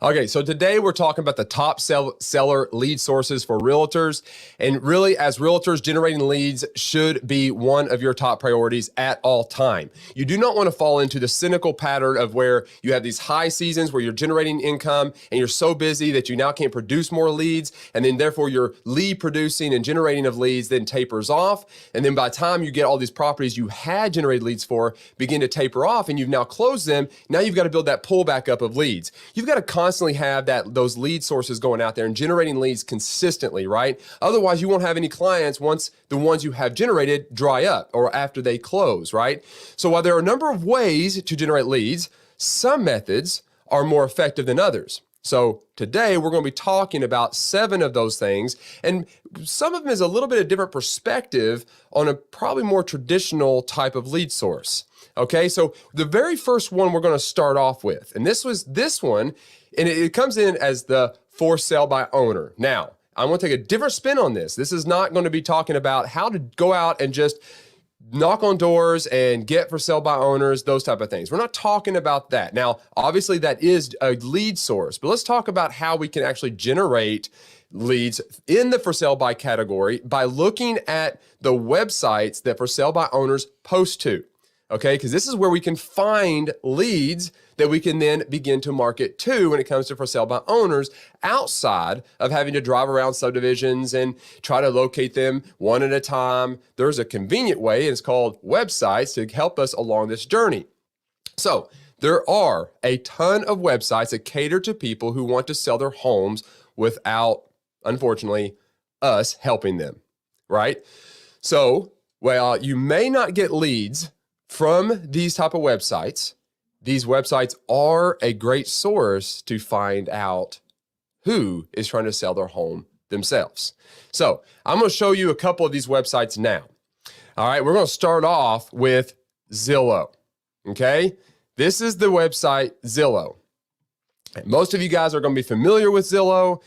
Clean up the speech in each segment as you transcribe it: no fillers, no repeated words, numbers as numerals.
Okay, so today we're talking about the top seller lead sources for realtors. And really, as realtors, generating leads should be one of your top priorities at all time. You do not want to fall into the cynical pattern of where you have these high seasons where you're generating income and you're so busy that you now can't produce more leads. And then therefore your lead producing and generating of leads then tapers off. And then by the time you get all these properties you had generated leads for begin to taper off and you've now closed them, now you've got to build that pullback up of leads. You've got to constantly have those lead sources going out there and generating leads consistently, right? Otherwise, you won't have any clients once the ones you have generated dry up or after they close, right? So while there are a number of ways to generate leads, some methods are more effective than others. So today we're going to be talking about 7 of those things, and some of them is a little bit of different perspective on a probably more traditional type of lead source. Okay, so the very first one we're going to start off with, and this one, and it comes in as the for sale by owner. Now, I want to take a different spin on this. This is not going to be talking about how to go out and just knock on doors and get for sale by owners, those type of things. We're not talking about that. Now, obviously that is a lead source, but let's talk about how we can actually generate leads in the for sale by category by looking at the websites that for sale by owners post to. Okay, because this is where we can find leads that we can then begin to market to when it comes to for sale by owners outside of having to drive around subdivisions and try to locate them one at a time. There's a convenient way, and it's called websites, to help us along this journey. So there are a ton of websites that cater to people who want to sell their homes without, unfortunately, us helping them, right? So, well, you may not get leads from these type of websites. These websites are a great source to find out who is trying to sell their home themselves. So I'm going to show you a couple of these websites now. All right, we're going to start off with Zillow. Okay, this is the website Zillow. Most of you guys are going to be familiar with Zillow,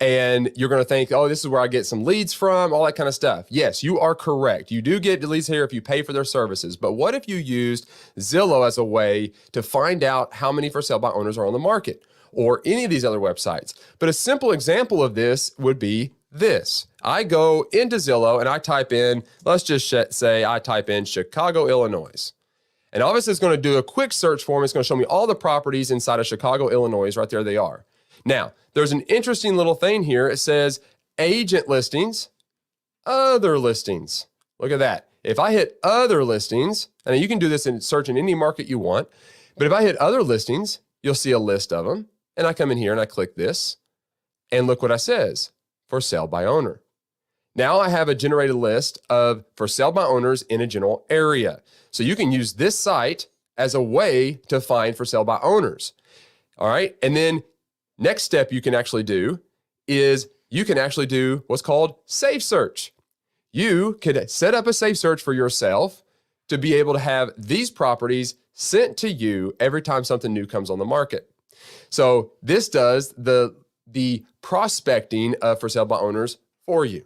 and you're going to think, oh, this is where I get some leads from, all that kind of stuff. Yes, you are correct. You do get leads here if you pay for their services. But what if you used Zillow as a way to find out how many for sale by owners are on the market, or any of these other websites? But a simple example of this would be this. I go into Zillow and I type in, let's just say I type in Chicago, Illinois. And obviously it's going to do a quick search for me. It's going to show me all the properties inside of Chicago, Illinois. Right there they are. Now, there's an interesting little thing here. It says agent listings, other listings. Look at that. If I hit other listings, and you can do this in search in any market you want, but if I hit other listings, you'll see a list of them. And I come in here and I click this, and look what it says, for sale by owner. Now I have a generated list of for sale by owners in a general area. So you can use this site as a way to find for sale by owners. All right. And then next step you can actually do is you can actually do what's called safe search. You could set up a safe search for yourself to be able to have these properties sent to you every time something new comes on the market. So this does the prospecting of for sale by owners for you.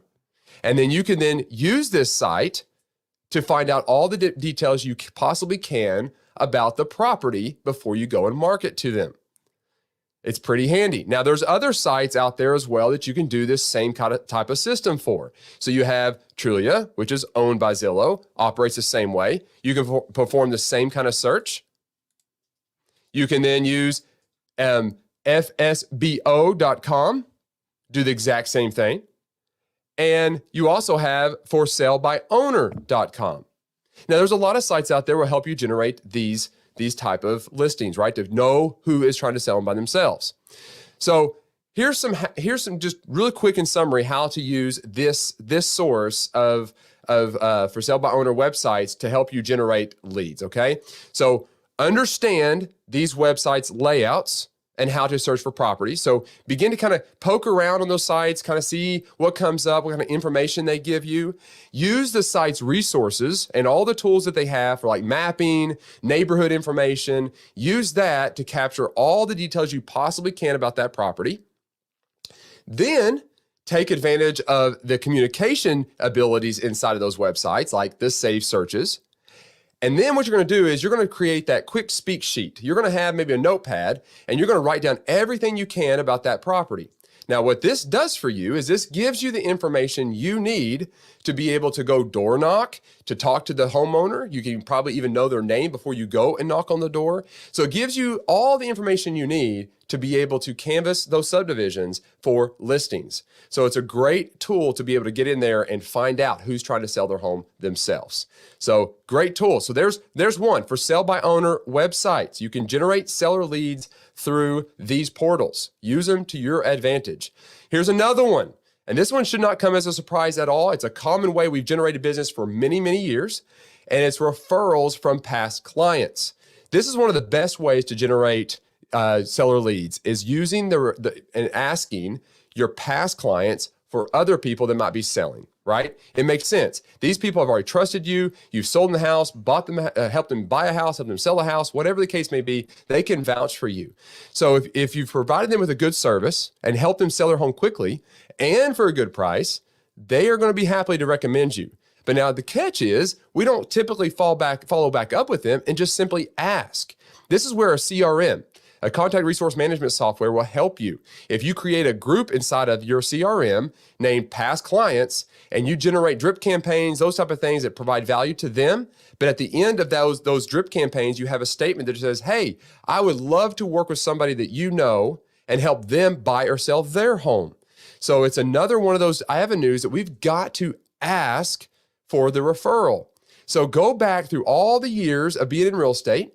And then you can then use this site to find out all the details you possibly can about the property before you go and market to them. It's pretty handy. Now, there's other sites out there as well that you can do this same kind of type of system for. So you have Trulia, which is owned by Zillow, operates the same way. You can perform the same kind of search. You can then use FSBO.com, do the exact same thing. And you also have forsalebyowner.com. Now, there's a lot of sites out there that will help you generate these type of listings, right? To know who is trying to sell them by themselves. So here's some just really quick in summary how to use this source of for sale by owner websites to help you generate leads. Okay, so understand these websites layouts and how to search for properties. So begin to kind of poke around on those sites, kind of see what comes up, what kind of information they give you. Use the site's resources and all the tools that they have for like mapping, neighborhood information. Use that to capture all the details you possibly can about that property. Then take advantage of the communication abilities inside of those websites, like the safe searches. And then what you're going to do is you're going to create that quick speak sheet. You're going to have maybe a notepad, and you're going to write down everything you can about that property. Now, what this does for you is this gives you the information you need to be able to go door knock, to talk to the homeowner. You can probably even know their name before you go and knock on the door. So it gives you all the information you need to be able to canvass those subdivisions for listings. So it's a great tool to be able to get in there and find out who's trying to sell their home themselves. So great tool. So there's one for sell by owner websites. You can generate seller leads through these portals. Use them to your advantage. Here's another one. And this one should not come as a surprise at all. It's a common way we've generated business for many, many years. And it's referrals from past clients. This is one of the best ways to generate seller leads, is using and asking your past clients for other people that might be selling, right? It makes sense. These people have already trusted you. You've sold them the house, bought them, helped them buy a house, helped them sell a house, whatever the case may be, they can vouch for you. So if you've provided them with a good service and helped them sell their home quickly and for a good price, they are going to be happy to recommend you. But now the catch is we don't typically follow back up with them and just simply ask. This is where a CRM, a contact resource management software, will help you. If you create a group inside of your CRM named past clients and you generate drip campaigns, those type of things that provide value to them, but at the end of those drip campaigns, you have a statement that says, hey, I would love to work with somebody that you know and help them buy or sell their home. So it's another one of those avenues that we've got to ask for the referral. So go back through all the years of being in real estate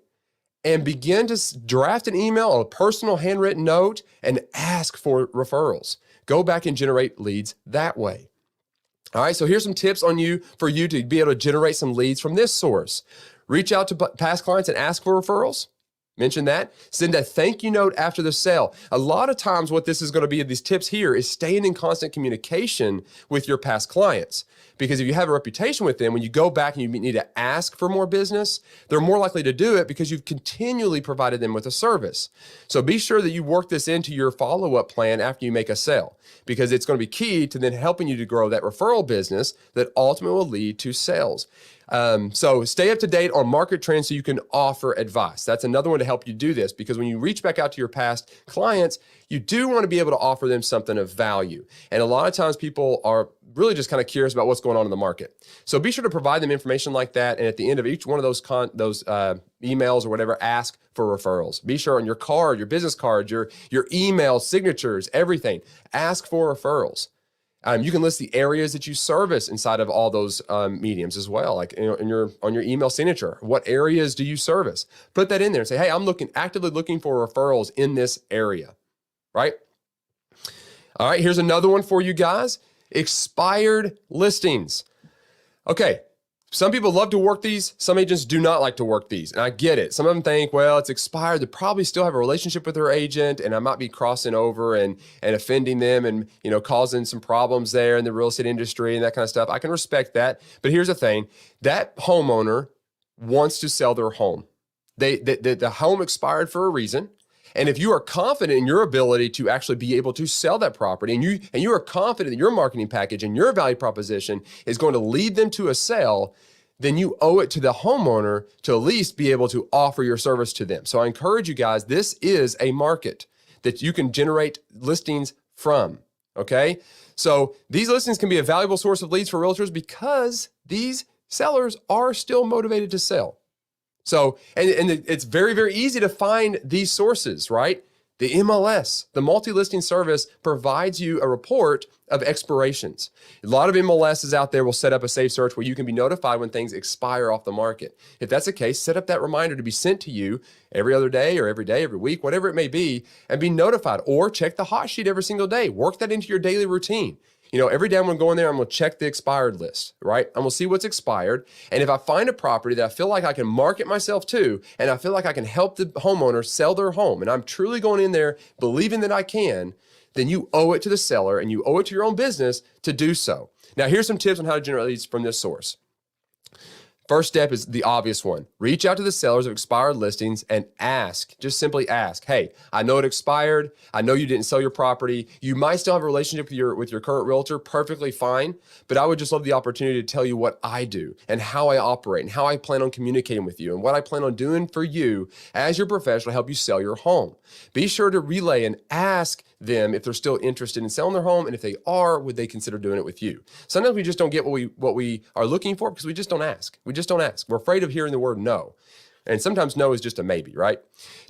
and begin to draft an email, a personal handwritten note, and ask for referrals. Go back and generate leads that way. All right, so here's some tips for you to be able to generate some leads from this source. Reach out to past clients and ask for referrals. Mention that. Send a thank you note after the sale. A lot of times what this is going to be, these tips here, is staying in constant communication with your past clients. Because if you have a reputation with them, when you go back and you need to ask for more business, they're more likely to do it because you've continually provided them with a service. So be sure that you work this into your follow-up plan after you make a sale, because it's going to be key to then helping you to grow that referral business that ultimately will lead to sales. So stay up to date on market trends so you can offer advice. That's another one to help you do this, because when you reach back out to your past clients, you do want to be able to offer them something of value. And a lot of times people are really just kind of curious about what's going on in the market. So be sure to provide them information like that. And at the end of each one of those emails or whatever, ask for referrals. Be sure on your card, your business card, your email signatures, everything, ask for referrals. You can list the areas that you service inside of all those mediums as well. Like, on your email signature, what areas do you service? Put that in there and say, hey, I'm actively looking for referrals in this area, right? All right, here's another one for you guys. Expired listings. Okay, some people love to work these. Some agents do not like to work these, and I get it. Some of them think, well, it's expired. They probably still have a relationship with their agent, and I might be crossing over and offending them and causing some problems there in the real estate industry and that kind of stuff. I can respect that, but here's the thing: that homeowner wants to sell their home. The home expired for a reason. And if you are confident in your ability to actually be able to sell that property, and you are confident that your marketing package and your value proposition is going to lead them to a sale, then you owe it to the homeowner to at least be able to offer your service to them. So I encourage you guys, this is a market that you can generate listings from, okay? So these listings can be a valuable source of leads for realtors because these sellers are still motivated to sell. So, and it's very, very easy to find these sources, right? The MLS, the multi-listing service, provides you a report of expirations. A lot of MLSs out there will set up a safe search where you can be notified when things expire off the market. If that's the case, set up that reminder to be sent to you every other day, every week, whatever it may be, and be notified. Or check the hot sheet every single day. Work that into your daily routine. Every day I'm going to go in there, I'm going to check the expired list, right? I'm going to see what's expired. And if I find a property that I feel like I can market myself to, and I feel like I can help the homeowner sell their home, and I'm truly going in there believing that I can, then you owe it to the seller and you owe it to your own business to do so. Now, here's some tips on how to generate leads from this source. First step is the obvious one. Reach out to the sellers of expired listings and ask, just simply ask, hey, I know it expired. I know you didn't sell your property. You might still have a relationship with your current realtor, perfectly fine, but I would just love the opportunity to tell you what I do and how I operate and how I plan on communicating with you and what I plan on doing for you as your professional to help you sell your home. Be sure to relay and ask them if they're still interested in selling their home, and if they are, would they consider doing it with you? Sometimes we just don't get what we are looking for because we just don't ask. We just don't ask. We're afraid of hearing the word no. And sometimes no is just a maybe, right?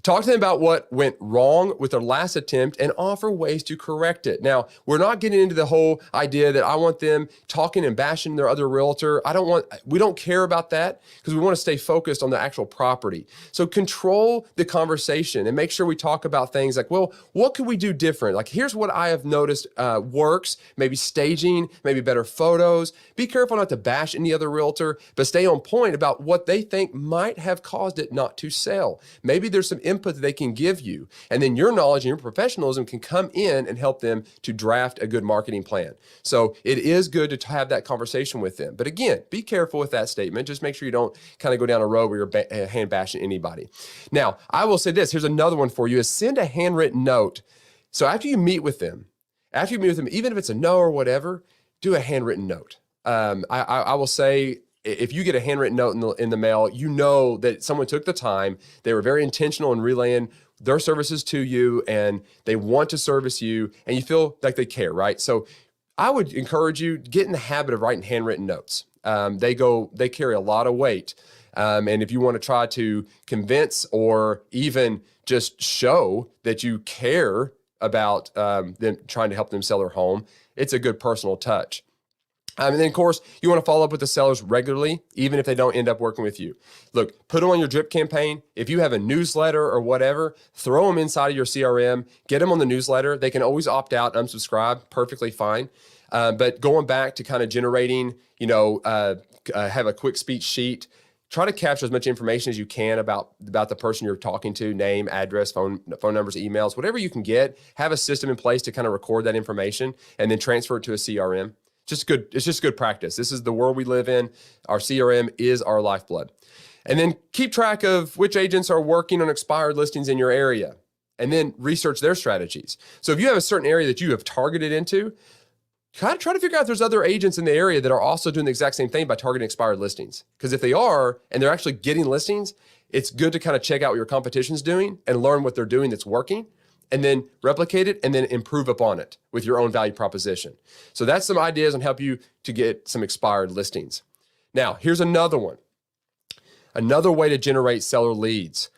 Talk to them about what went wrong with their last attempt and offer ways to correct it. Now, we're not getting into the whole idea that I want them talking and bashing their other realtor. We don't care about that because we want to stay focused on the actual property. So control the conversation and make sure we talk about things like, well, what could we do different? Like, here's what I have noticed works, maybe staging, maybe better photos. Be careful not to bash any other realtor, but stay on point about what they think might have caused it not to sell. Maybe there's some input that they can give you, and then your knowledge and your professionalism can come in and help them to draft a good marketing plan. So it is good to have that conversation with them. But again, be careful with that statement. Just make sure you don't kind of go down a road where you're hand bashing anybody. Now, I will say this, here's another one for you, is send a handwritten note. So after you meet with them, even if it's a no or whatever, do a handwritten note. I will say, if you get a handwritten note in the mail, you know that someone took the time, they were very intentional in relaying their services to you, and they want to service you, and you feel like they care, right? So I would encourage you to get in the habit of writing handwritten notes. They carry a lot of weight. And if you want to try to convince or even just show that you care about them trying to help them sell their home, it's a good personal touch. And then, of course, you want to follow up with the sellers regularly, even if they don't end up working with you. Look, put them on your drip campaign. If you have a newsletter or whatever, throw them inside of your CRM. Get them on the newsletter. They can always opt out, unsubscribe, perfectly fine. But going back to kind of generating, have a quick speech sheet. Try to capture as much information as you can about the person you're talking to, name, address, phone numbers, emails, whatever you can get. Have a system in place to kind of record that information and then transfer it to a CRM. It's just good practice. This is the world we live in. Our CRM is our lifeblood. And then keep track of which agents are working on expired listings in your area, and then research their strategies. So if you have a certain area that you have targeted into, try to figure out if there's other agents in the area that are also doing the exact same thing by targeting expired listings. Because if they are, and they're actually getting listings, it's good to kind of check out what your competition's doing and learn what they're doing that's working, and then replicate it and then improve upon it with your own value proposition. So that's some ideas on help you to get some expired listings. Now, here's another one. Another way to generate seller leads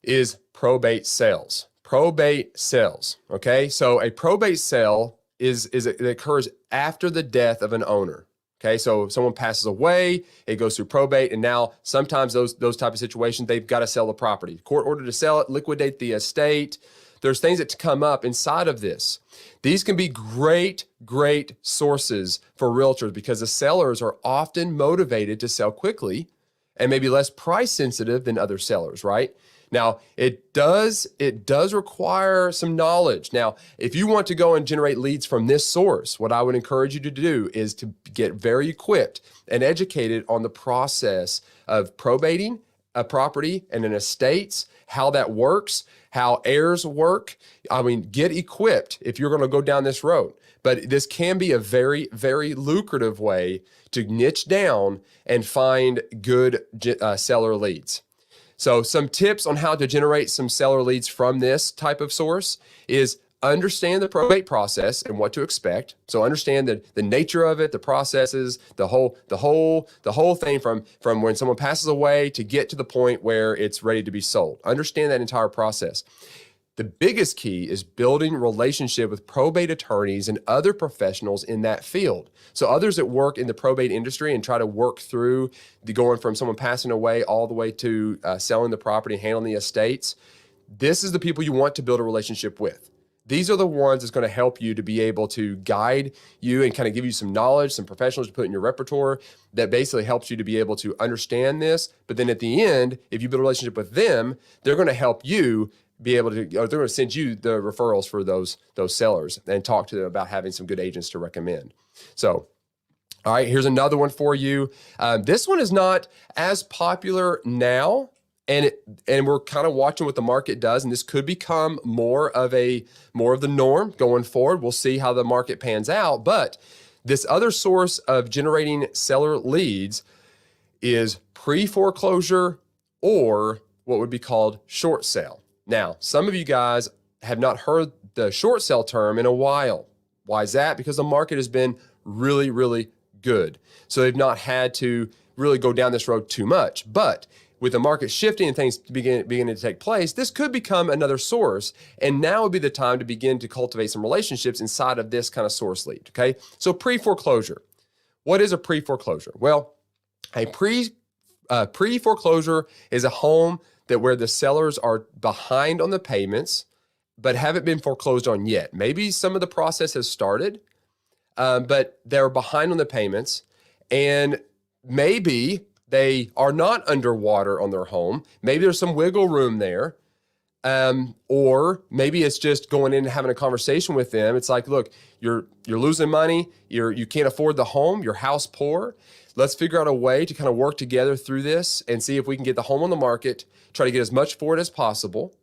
is probate sales. Probate sales, okay? So a probate sale it occurs after the death of an owner. Okay, so if someone passes away, it goes through probate, and now sometimes those type of situations, they've got to sell the property. Court order to sell it, liquidate the estate. There's things that come up inside of this. These can be great sources for realtors because the sellers are often motivated to sell quickly and maybe less price sensitive than other sellers, right? Now, it does require some knowledge. Now, if you want to go and generate leads from this source, what I would encourage you to do is to get very equipped and educated on the process of probating a property and an estate, how that works, how heirs work. I mean, get equipped if you're going to go down this road. But this can be a very, very lucrative way to niche down and find good seller leads. So some tips on how to generate some seller leads from this type of source is understand the probate process and what to expect. So understand the nature of it, the processes, the whole thing from when someone passes away to get to the point where it's ready to be sold. Understand that entire process. The biggest key is building relationship with probate attorneys and other professionals in that field. So others that work in the probate industry and try to work through going from someone passing away all the way to selling the property and handling the estates. This is the people you want to build a relationship with. These are the ones that's going to help you to be able to guide you and kind of give you some knowledge, some professionals to put in your repertoire that basically helps you to be able to understand this. But then at the end, if you build a relationship with them, they're going to help you be able to, or they're going to send you the referrals for those sellers and talk to them about having some good agents to recommend. So All right, here's another one for you. This one is not as popular now, and we're kind of watching what the market does, and this could become more of the norm going forward. We'll see how the market pans out. But this other source of generating seller leads is pre-foreclosure, or what would be called short sale. Now, some of you guys have not heard the short sale term in a while. Why is that? Because the market has been really, really good. So they've not had to really go down this road too much. But with the market shifting and things beginning to take place, this could become another source. And now would be the time to begin to cultivate some relationships inside of this kind of source lead, okay? So pre-foreclosure. What is a pre-foreclosure? Well, a pre-foreclosure is a home that where the sellers are behind on the payments, but haven't been foreclosed on yet. Maybe some of the process has started, but they're behind on the payments, and maybe they are not underwater on their home. Maybe there's some wiggle room there, or maybe it's just going in and having a conversation with them. It's like, look, you're losing money. You can't afford the home. Your house poor. Let's figure out a way to kind of work together through this and see if we can get the home on the market, try to get as much for it as possible,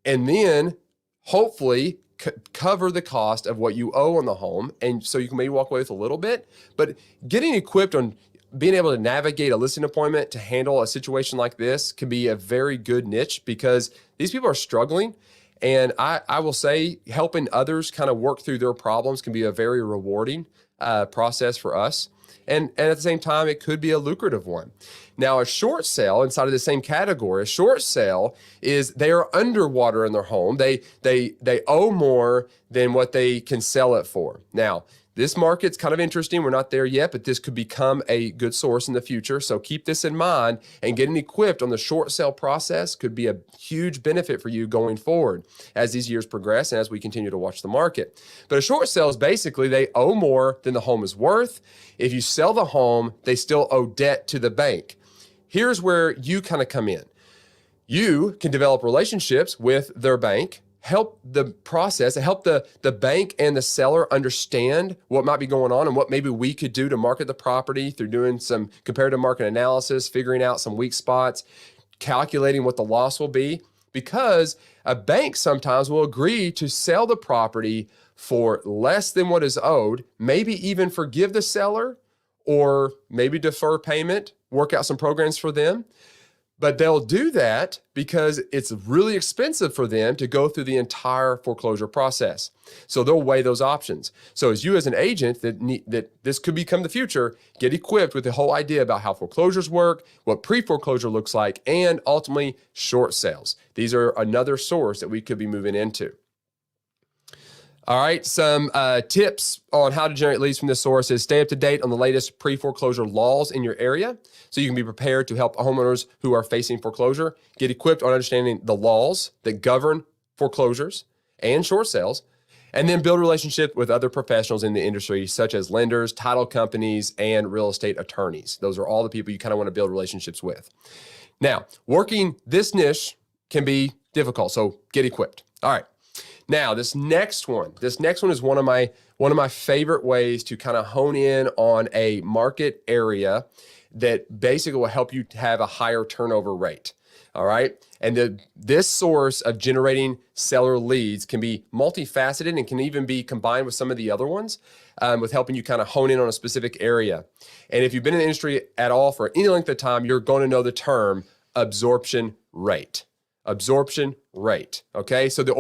and then hopefully cover the cost of what you owe on the home. And so you can maybe walk away with a little bit, but getting equipped on being able to navigate a listing appointment to handle a situation like this can be a very good niche, because these people are struggling. And I will say helping others kind of work through their problems can be a very rewarding process for us. And at the same time, it could be a lucrative one. Now, a short sale inside of the same category, a short sale is they are underwater in their home. They owe more than what they can sell it for. Now, this market's kind of interesting. We're not there yet, but this could become a good source in the future. So keep this in mind, and getting equipped on the short sale process could be a huge benefit for you going forward as these years progress and as we continue to watch the market. But a short sale is basically they owe more than the home is worth. If you sell the home, they still owe debt to the bank. Here's where you kind of come in. You can develop relationships with their bank, help the process, help the bank and the seller understand what might be going on and what maybe we could do to market the property through doing some comparative market analysis, figuring out some weak spots, calculating what the loss will be, because a bank sometimes will agree to sell the property for less than what is owed, maybe even forgive the seller, or maybe defer payment, work out some programs for them. But they'll do that because it's really expensive for them to go through the entire foreclosure process. So they'll weigh those options. So as you as an agent that this could become the future, get equipped with the whole idea about how foreclosures work, what pre-foreclosure looks like, and ultimately short sales. These are another source that we could be moving into. All right, some tips on how to generate leads from this source is stay up to date on the latest pre-foreclosure laws in your area so you can be prepared to help homeowners who are facing foreclosure. Get equipped on understanding the laws that govern foreclosures and short sales, and then build a relationship with other professionals in the industry, such as lenders, title companies, and real estate attorneys. Those are all the people you kind of want to build relationships with. Now, working this niche can be difficult, so get equipped. All right. Now, this next one is one of my favorite ways to kind of hone in on a market area that basically will help you have a higher turnover rate. All right. And this source of generating seller leads can be multifaceted and can even be combined with some of the other ones with helping you kind of hone in on a specific area. And if you've been in the industry at all for any length of time, you're going to know the term absorption rate. Absorption rate. Okay. So the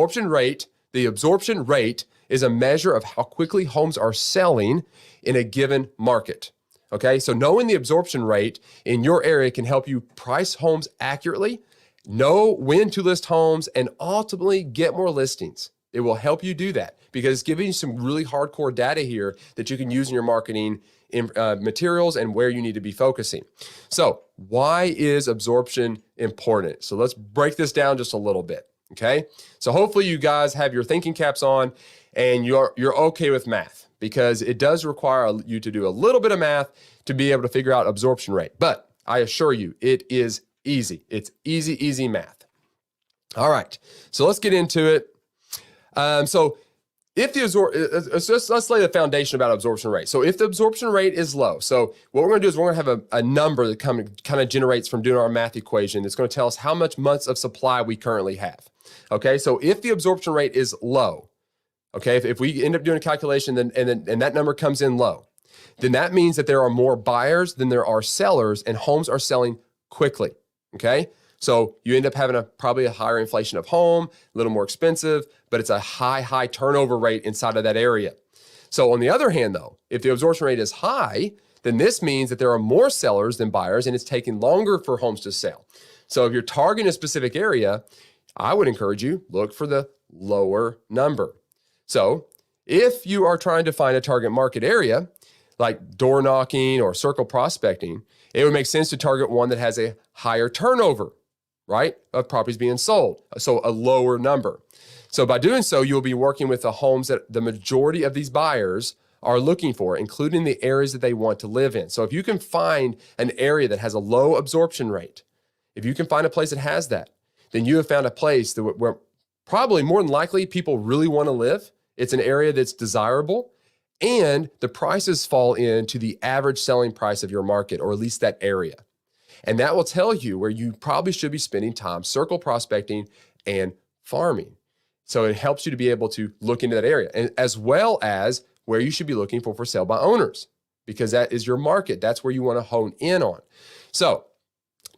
absorption rate is a measure of how quickly homes are selling in a given market. Okay, so knowing the absorption rate in your area can help you price homes accurately, know when to list homes, and ultimately get more listings. It will help you do that because it's giving you some really hardcore data here that you can use in your marketing materials and where you need to be focusing. So why is absorption important? So let's break this down just a little bit. Okay, so hopefully you guys have your thinking caps on and you're okay with math, because it does require you to do a little bit of math to be able to figure out absorption rate. But I assure you, it is easy. It's easy math. All right, so let's get into it. So if the let's lay the foundation about absorption rate. So if the absorption rate is low, so what we're going to do is we're going to have a number that kind of generates from doing our math equation. That's going to tell us how much months of supply we currently have. Okay, so if the absorption rate is low, okay, if we end up doing a calculation and that number comes in low, then that means that there are more buyers than there are sellers, and homes are selling quickly. Okay, so you end up having probably a higher inflation of home, a little more expensive, but it's a high turnover rate inside of that area. So on the other hand, though, if the absorption rate is high, then this means that there are more sellers than buyers, and it's taking longer for homes to sell. So if you're targeting a specific area, I would encourage you, look for the lower number. So if you are trying to find a target market area, like door knocking or circle prospecting, it would make sense to target one that has a higher turnover, right, of properties being sold, so a lower number. So by doing so, you'll be working with the homes that the majority of these buyers are looking for, including the areas that they want to live in. So if you can find an area that has a low absorption rate, if you can find a place that has that, then you have found a place where probably more than likely people really want to live. It's an area that's desirable, and the prices fall into the average selling price of your market, or at least that area. And that will tell you where you probably should be spending time circle prospecting and farming. So it helps you to be able to look into that area, and as well as where you should be looking for sale by owners, because that is your market. That's where you want to hone in on. So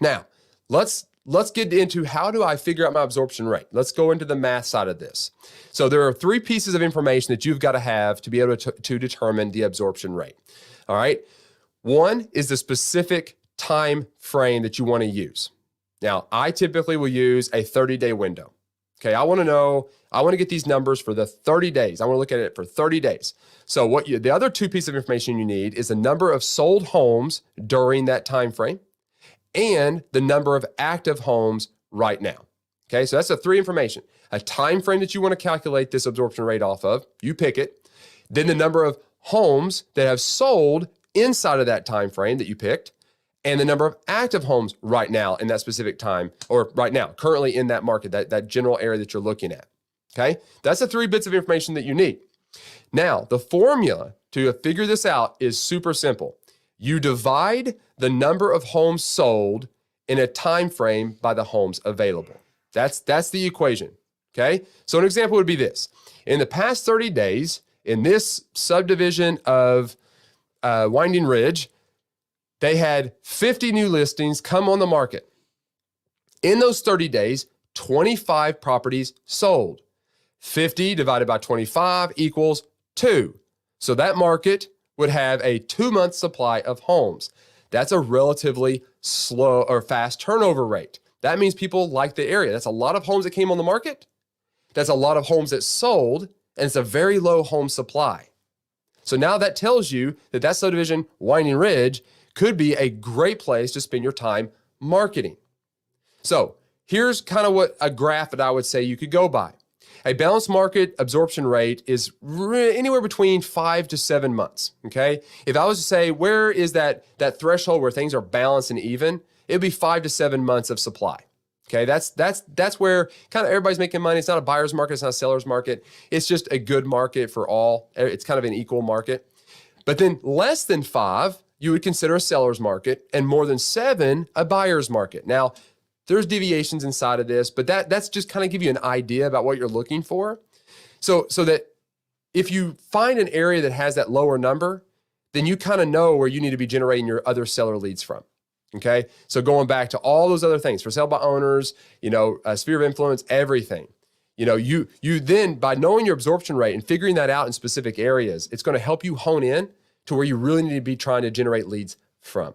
now let's get into how do I figure out my absorption rate. Let's go into the math side of this. So there are 3 pieces of information that you've got to have to be able to determine the absorption rate. All right. One is the specific time frame that you want to use. Now, I typically will use a 30-day window. Okay, I want to get these numbers for the 30 days. I want to look at it for 30 days. So the other 2 pieces of information you need is the number of sold homes during that time frame and the number of active homes right now. Okay, so that's the 3 information. A time frame that you want to calculate this absorption rate off of, you pick it. Then the number of homes that have sold inside of that time frame that you picked, and the number of active homes right now in that specific time, or right now, currently in that market, that general area that you're looking at. Okay, that's the 3 bits of information that you need. Now, the formula to figure this out is super simple. You divide the number of homes sold in a time frame by the homes available. That's the equation. Okay, so an example would be this. In the past 30 days, in this subdivision of Winding Ridge, they had 50 new listings come on the market. In those 30 days, 25 properties sold. 50 divided by 25 equals 2. So that market would have a 2-month supply of homes. That's a relatively slow or fast turnover rate. That means people like the area. That's a lot of homes that came on the market. That's a lot of homes that sold, and it's a very low home supply. So now that tells you that subdivision, Winding Ridge, could be a great place to spend your time marketing. So here's kind of what a graph that I would say you could go by. A balanced market absorption rate is anywhere between 5 to 7 months, okay? If I was to say, where is that threshold where things are balanced and even, it would be 5 to 7 months of supply, okay? That's where kind of everybody's making money. It's not a buyer's market. It's not a seller's market. It's just a good market for all. It's kind of an equal market. But then less than 5, you would consider a seller's market, and more than 7, a buyer's market. Now, there's deviations inside of this, but that's just kind of give you an idea about what you're looking for. So that if you find an area that has that lower number, then you kind of know where you need to be generating your other seller leads from. Okay. So going back to all those other things, for sale by owners, sphere of influence, everything. You then, by knowing your absorption rate and figuring that out in specific areas, it's going to help you hone in to where you really need to be trying to generate leads from.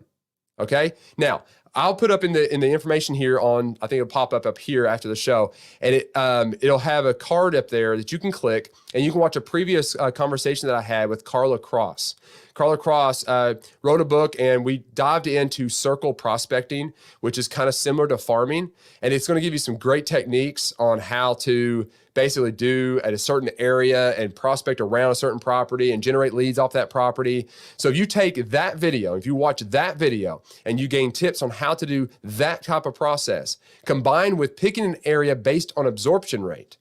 Okay. Now, I'll put up in the information here on, I think it'll pop up here after the show, and it'll have a card up there that you can click, and you can watch a previous conversation that I had with Carla Cross. Carla Cross wrote a book, and we dived into circle prospecting, which is kind of similar to farming, and it's going to give you some great techniques on how to basically do at a certain area and prospect around a certain property and generate leads off that property. So if you take that video, if you watch that video and you gain tips on how to do that type of process, combined with picking an area based on absorption rate,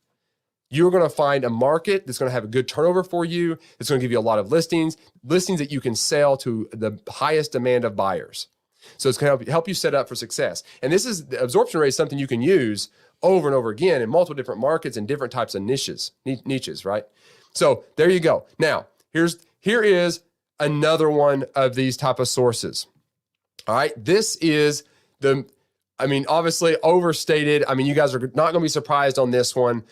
you're going to find a market that's going to have a good turnover for you. It's going to give you a lot of listings that you can sell to the highest demand of buyers. So it's going to help you set up for success. And the absorption rate is something you can use over and over again in multiple different markets and different types of niches, right? So there you go. Now, here is another one of these type of sources. All right. This is obviously overstated. You guys are not going to be surprised on this one.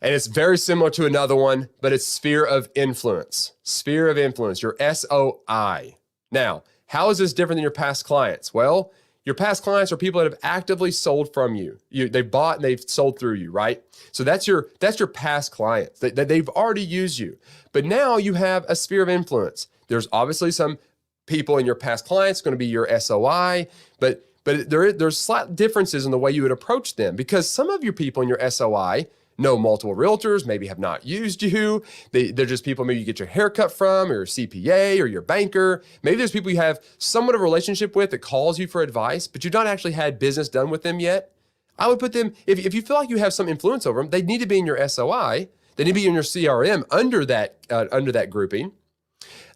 And it's very similar to another one, but it's sphere of influence. Sphere of influence, your SOI. Now, how is this different than your past clients? Well, your past clients are people that have actively sold from you. They've bought and they've sold through you, right? So that's your past clients. They've already used you. But now you have a sphere of influence. There's obviously some people in your past clients going to be your SOI, but there's slight differences in the way you would approach them, because some of your people in your SOI know multiple realtors, maybe have not used you. They're just people maybe you get your haircut from, or your CPA, or your banker. Maybe there's people you have somewhat of a relationship with that calls you for advice, but you've not actually had business done with them yet. I would put them, if you feel like you have some influence over them, they need to be in your SOI. They need to be in your CRM under that grouping.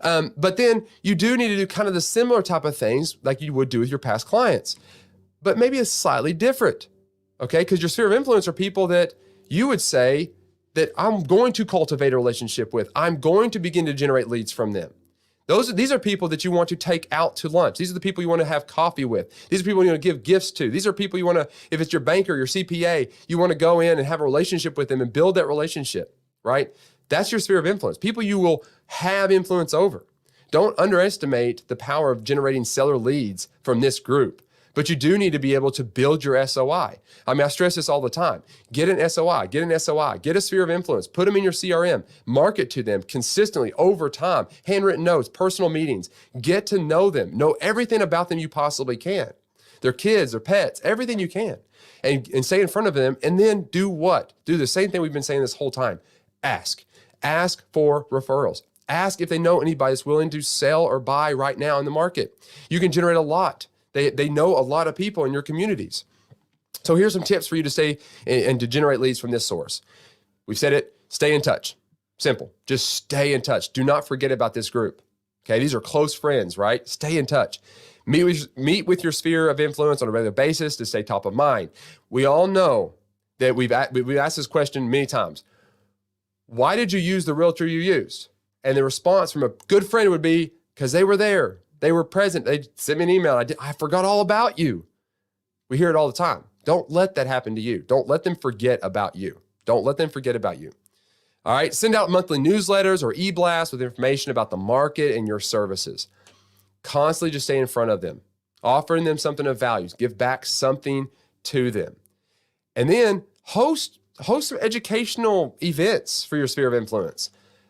But then you do need to do kind of the similar type of things like you would do with your past clients, but maybe it's slightly different, okay? Because your sphere of influence are people that you would say that I'm going to cultivate a relationship with. I'm going to begin to generate leads from them. These are people that you want to take out to lunch. These are the people you want to have coffee with. These are people you want to give gifts to. These are people you want to, if it's your banker, your CPA, you want to go in and have a relationship with them and build that relationship, right? That's your sphere of influence. People you will have influence over. Don't underestimate the power of generating seller leads from this group. But you do need to be able to build your SOI. I stress this all the time. Get an SOI, get a sphere of influence, put them in your CRM, market to them consistently over time, handwritten notes, personal meetings, get to know them, know everything about them you possibly can. Their kids, their pets, everything you can. And stay in front of them, and then do what? Do the same thing we've been saying this whole time. Ask for referrals. Ask if they know anybody that's willing to sell or buy right now in the market. You can generate a lot. They know a lot of people in your communities. So here's some tips for you to stay and to generate leads from this source. We've said it, stay in touch. Simple, just stay in touch. Do not forget about this group. Okay, these are close friends, right? Stay in touch. Meet with your sphere of influence on a regular basis to stay top of mind. We all know that we've asked this question many times. Why did you use the realtor you used? And the response from a good friend would be, because they were there. They were present. They sent me an email. I forgot all about you. We hear it all the time. Don't let that happen to you. Don't let them forget about you. Don't let them forget about you. All right. Send out monthly newsletters or e-blasts with information about the market and your services. Constantly just stay in front of them, offering them something of value. Give back something to them. And then host some educational events for your sphere of influence.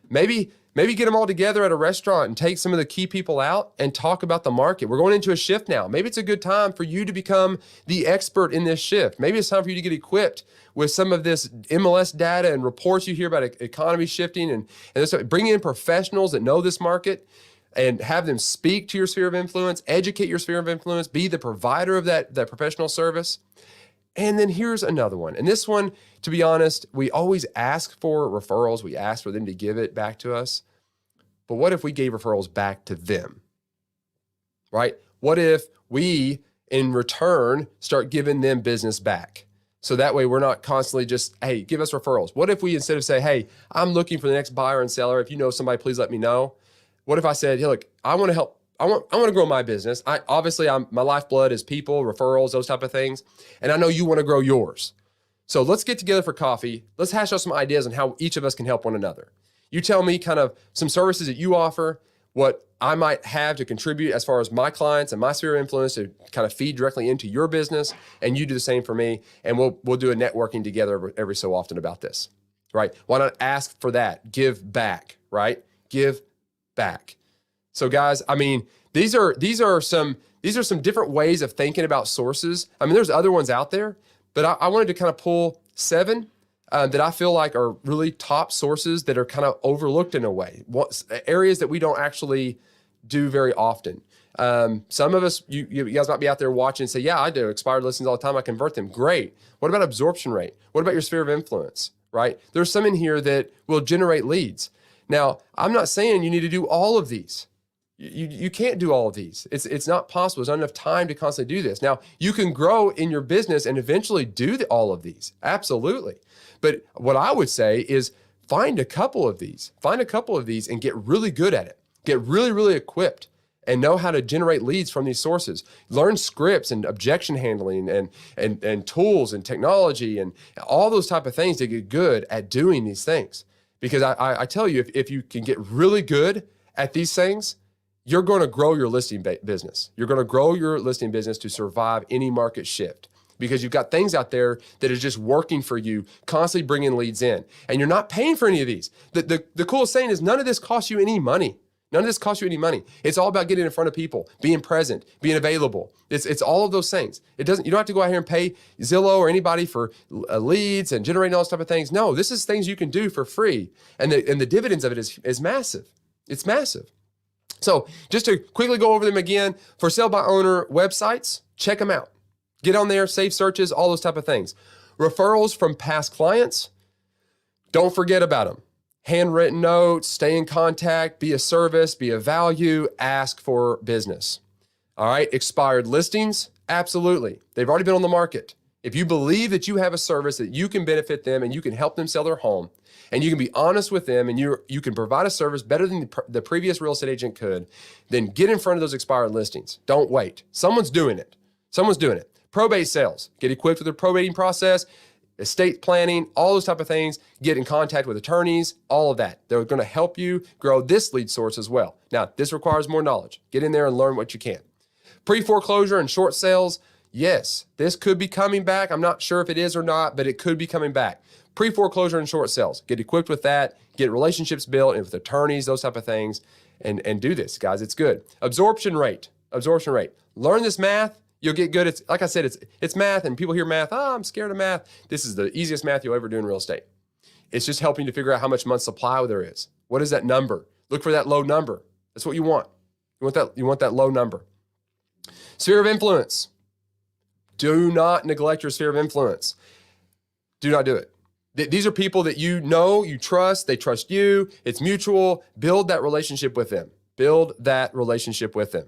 Maybe get them all together at a restaurant and take some of the key people out and talk about the market. We're going into a shift now. Maybe it's a good time for you to become the expert in this shift. Maybe it's time for you to get equipped with some of this MLS data and reports you hear about economy shifting, and bring in professionals that know this market and have them speak to your sphere of influence, educate your sphere of influence, be the provider of that professional service. And then here's another one. And this one, to be honest, we always ask for referrals. We ask for them to give it back to us. But what if we gave referrals back to them, right? What if we, in return, start giving them business back? So that way we're not constantly just, hey, give us referrals. What if we, instead of say, hey, I'm looking for the next buyer and seller. If you know somebody, please let me know. What if I said, hey, look, I want to help. I want to grow my business. My lifeblood is people, referrals, those type of things. And I know you want to grow yours. So let's get together for coffee. Let's hash out some ideas on how each of us can help one another. You tell me kind of some services that you offer, what I might have to contribute as far as my clients and my sphere of influence to kind of feed directly into your business, and you do the same for me, and we'll do a networking together every so often about this, right? Why not ask for that? Give back, right? Give back. So guys, these are some different ways of thinking about sources. There's other ones out there, but I wanted to kind of pull 7 that I feel like are really top sources that are kind of overlooked in a way. Areas that we don't actually do very often. Some of us, you guys might be out there watching and say, yeah, I do expired listings all the time. I convert them. Great. What about absorption rate? What about your sphere of influence? right? There's some in here that will generate leads. Now, I'm not saying you need to do all of these. You can't do all of these. It's not possible. There's not enough time to constantly do this. Now, you can grow in your business and eventually do all of these. Absolutely. But what I would say is find a couple of these. Find a couple of these and get really good at it. Get really, really equipped and know how to generate leads from these sources. Learn scripts and objection handling and tools and technology and all those type of things to get good at doing these things. Because I tell you, if you can get really good at these things, you're going to grow your listing business. You're going to grow your listing business to survive any market shift because you've got things out there that are just working for you, constantly bringing leads in. And you're not paying for any of these. The coolest thing is none of this costs you any money. None of this costs you any money. It's all about getting in front of people, being present, being available. It's all of those things. You don't have to go out here and pay Zillow or anybody for leads and generating all those type of things. No, this is things you can do for free. And the dividends of it is massive. It's massive. So just to quickly go over them again, for sale by owner websites, check them out. Get on there, save searches, all those type of things. Referrals from past clients, don't forget about them. Handwritten notes, stay in contact, be a service, be a value, ask for business. All right, expired listings, absolutely. They've already been on the market. If you believe that you have a service that you can benefit them and you can help them sell their home, and you can be honest with them and you can provide a service better than the previous real estate agent could, then get in front of those expired listings. Don't wait. Someone's doing it. Someone's doing it. Probate sales, get equipped with the probating process, estate planning, all those type of things, get in contact with attorneys, all of that. They're going to help you grow this lead source as well. Now, this requires more knowledge. Get in there and learn what you can. Pre-foreclosure and short sales, yes, this could be coming back. I'm not sure if it is or not, but it could be coming back. Pre-foreclosure and short sales, get equipped with that, get relationships built and with attorneys, those type of things, and do this, guys. It's good. Absorption rate. Learn this math. You'll get good. It's like I said, it's math, and people hear math. Oh, I'm scared of math. This is the easiest math you'll ever do in real estate. It's just helping you to figure out how much month supply there is. What is that number? Look for that low number. That's what you want. You want that low number. Sphere of influence. Do not neglect your sphere of influence. Do not do it. These are people that you know, you trust, they trust you, it's mutual. Build that relationship with them. Build that relationship with them.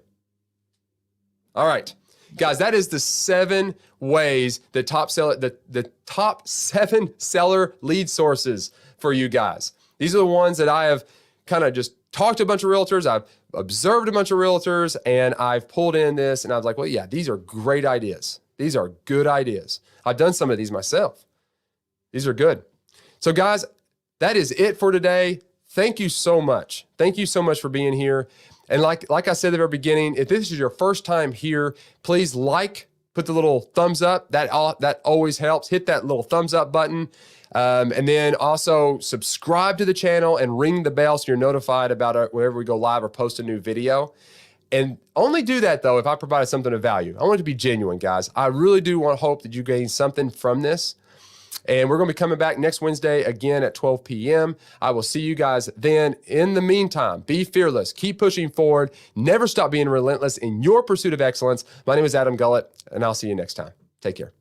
All right, guys, that is the 7 ways the top 7 seller lead sources for you guys. These are the ones that I have kind of just talked to a bunch of realtors, I've observed a bunch of realtors, and I've pulled in this, and I was like, well, yeah, these are great ideas. These are good ideas. I've done some of these myself. These are good. So guys, that is it for today. Thank you so much. Thank you so much for being here. And like I said at the very beginning, if this is your first time here, please put the little thumbs up. That always helps. Hit that little thumbs up button. And then also subscribe to the channel and ring the bell so you're notified about whenever we go live or post a new video. And only do that, though, if I provided something of value. I want it to be genuine, guys. I really do hope that you gain something from this. And we're going to be coming back next Wednesday again at 12 p.m. I will see you guys then. In the meantime, be fearless. Keep pushing forward. Never stop being relentless in your pursuit of excellence. My name is Adam Gullett, and I'll see you next time. Take care.